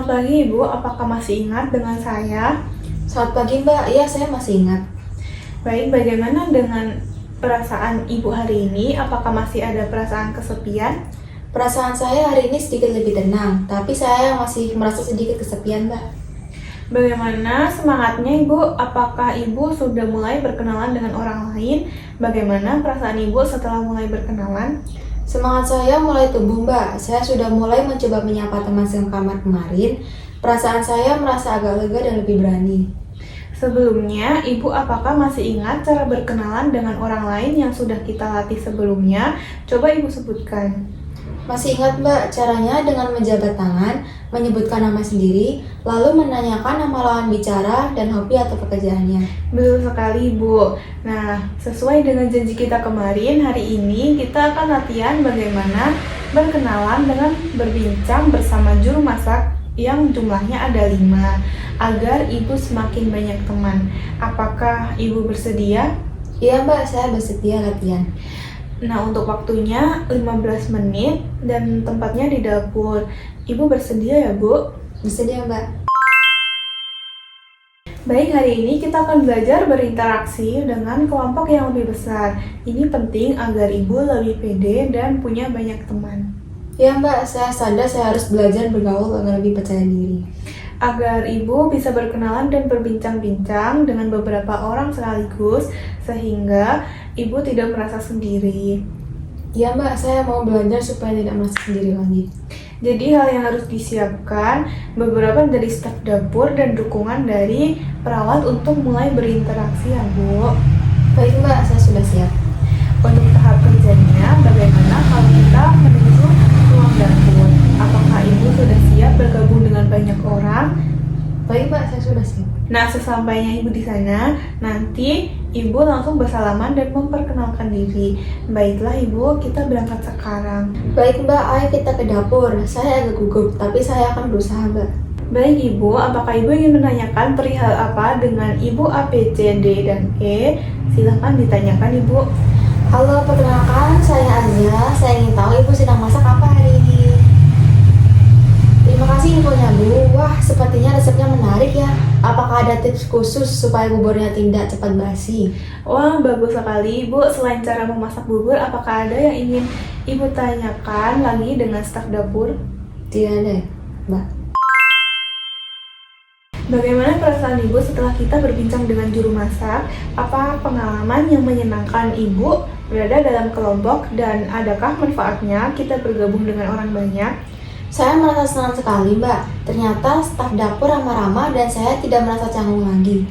Selamat pagi Ibu, apakah masih ingat dengan saya? Selamat pagi Mbak, iya saya masih ingat. Baik, bagaimana dengan perasaan Ibu hari ini? Apakah masih ada perasaan kesepian? Perasaan saya hari ini sedikit lebih tenang, tapi saya masih merasa sedikit kesepian Mbak. Bagaimana semangatnya Ibu? Apakah Ibu sudah mulai berkenalan dengan orang lain? Bagaimana perasaan Ibu setelah mulai berkenalan? Semangat saya mulai tumbuh Mbak, saya sudah mulai mencoba menyapa teman sekamar kemarin. Perasaan saya merasa agak lega dan lebih berani. Sebelumnya, Ibu apakah masih ingat cara berkenalan dengan orang lain yang sudah kita latih sebelumnya? Coba Ibu sebutkan. Masih ingat Mbak, caranya dengan menjabat tangan, menyebutkan nama sendiri, lalu menanyakan nama lawan bicara dan hobi atau pekerjaannya. Betul sekali, Bu. Nah, sesuai dengan janji kita kemarin, hari ini kita akan latihan bagaimana berkenalan dengan berbincang bersama juru masak yang jumlahnya ada 5, agar Ibu semakin banyak teman. Apakah Ibu bersedia? Iya Mbak, saya bersedia latihan. Nah, untuk waktunya 15 menit dan tempatnya di dapur. Ibu bersedia ya, Bu? Bersedia Mbak. Baik, hari ini kita akan belajar berinteraksi dengan kelompok yang lebih besar. Ini penting agar Ibu lebih pede dan punya banyak teman. Ya Mbak, saya sadar saya harus belajar bergaul agar lebih percaya diri. Agar Ibu bisa berkenalan dan berbincang-bincang dengan beberapa orang sekaligus, sehingga Ibu tidak merasa sendiri. Ya Mbak, saya mau belajar supaya tidak merasa sendiri lagi. Jadi hal yang harus disiapkan beberapa dari staf dapur dan dukungan dari perawat untuk mulai berinteraksi ya Bu. Baik Mbak, saya sudah siap. Untuk tahap kerjanya, bagaimana kalau kita menuju ruang dapur? Apakah Ibu sudah siap bergabung dengan banyak orang? Baik Mbak, saya sudah siap. Nah, sesampainya Ibu di sana, nanti Ibu langsung bersalaman dan memperkenalkan diri. Baiklah Ibu, kita berangkat sekarang. Baik Mbak, ayo kita ke dapur. Saya agak gugup, tapi saya akan berusaha Mbak. Baik Ibu, apakah Ibu ingin menanyakan perihal apa dengan Ibu A, B, C, D, dan E? Silahkan ditanyakan Ibu. Halo, perkenalkan saya Azza. Saya ingin tahu Ibu sedang masak apa hari ini. Terima kasih infonya Bu. Wah, sepertinya resepnya menarik ya. Apakah ada tips khusus supaya buburnya tidak cepat basi? Wah, bagus sekali Ibu. Selain cara memasak bubur, apakah ada yang ingin Ibu tanyakan lagi dengan staf dapur? Tidak ada ya, Mbak. Bagaimana perasaan Ibu setelah kita berbincang dengan juru masak? Apa pengalaman yang menyenangkan Ibu berada dalam kelompok dan adakah manfaatnya kita bergabung dengan orang banyak? Saya merasa senang sekali Mbak. Ternyata staf dapur ramah-ramah dan saya tidak merasa canggung lagi.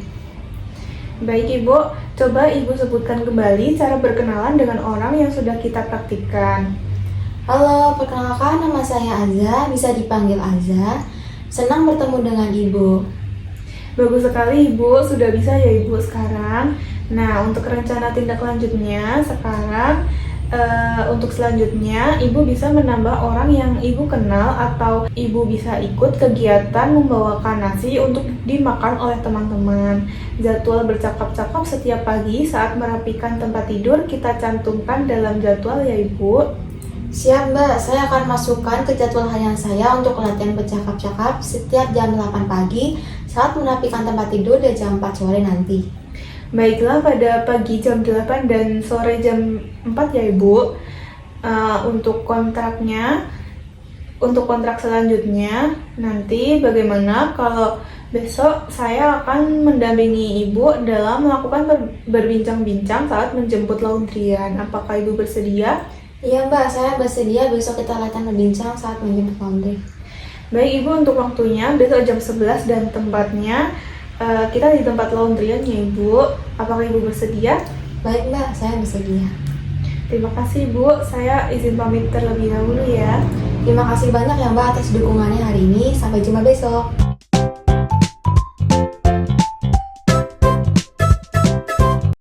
Baik Ibu, coba Ibu sebutkan kembali cara berkenalan dengan orang yang sudah kita praktikkan. Halo, perkenalkan nama saya Azza, bisa dipanggil Azza. Senang bertemu dengan Ibu. Bagus sekali Ibu, sudah bisa ya Ibu sekarang. Nah, untuk rencana tindak lanjutnya sekarang, untuk selanjutnya Ibu bisa menambah orang yang Ibu kenal atau Ibu bisa ikut kegiatan membawakan nasi untuk dimakan oleh teman-teman. Jadwal bercakap-cakap setiap pagi saat merapikan tempat tidur kita cantumkan dalam jadwal ya Ibu. Siap Mbak, saya akan masukkan ke jadwal harian saya untuk latihan bercakap-cakap setiap jam 8 pagi saat merapikan tempat tidur dan jam 4 sore nanti. Baiklah, pada pagi jam 8 dan sore jam 4 ya Ibu. Untuk kontraknya, untuk kontrak selanjutnya nanti bagaimana kalau besok saya akan mendampingi Ibu dalam melakukan berbincang-bincang saat menjemput laundryan. Apakah Ibu bersedia? Iya Mbak, saya bersedia besok kita latihan berbincang saat menjemput laundry. Baik Ibu, untuk waktunya besok jam 11 dan tempatnya kita di tempat laundryan ya Ibu. Apakah Ibu bersedia? Baik Mbak, saya bersedia. Terima kasih Bu, saya izin pamit terlebih dahulu ya. Terima kasih banyak ya Mbak atas dukungannya hari ini. Sampai jumpa besok.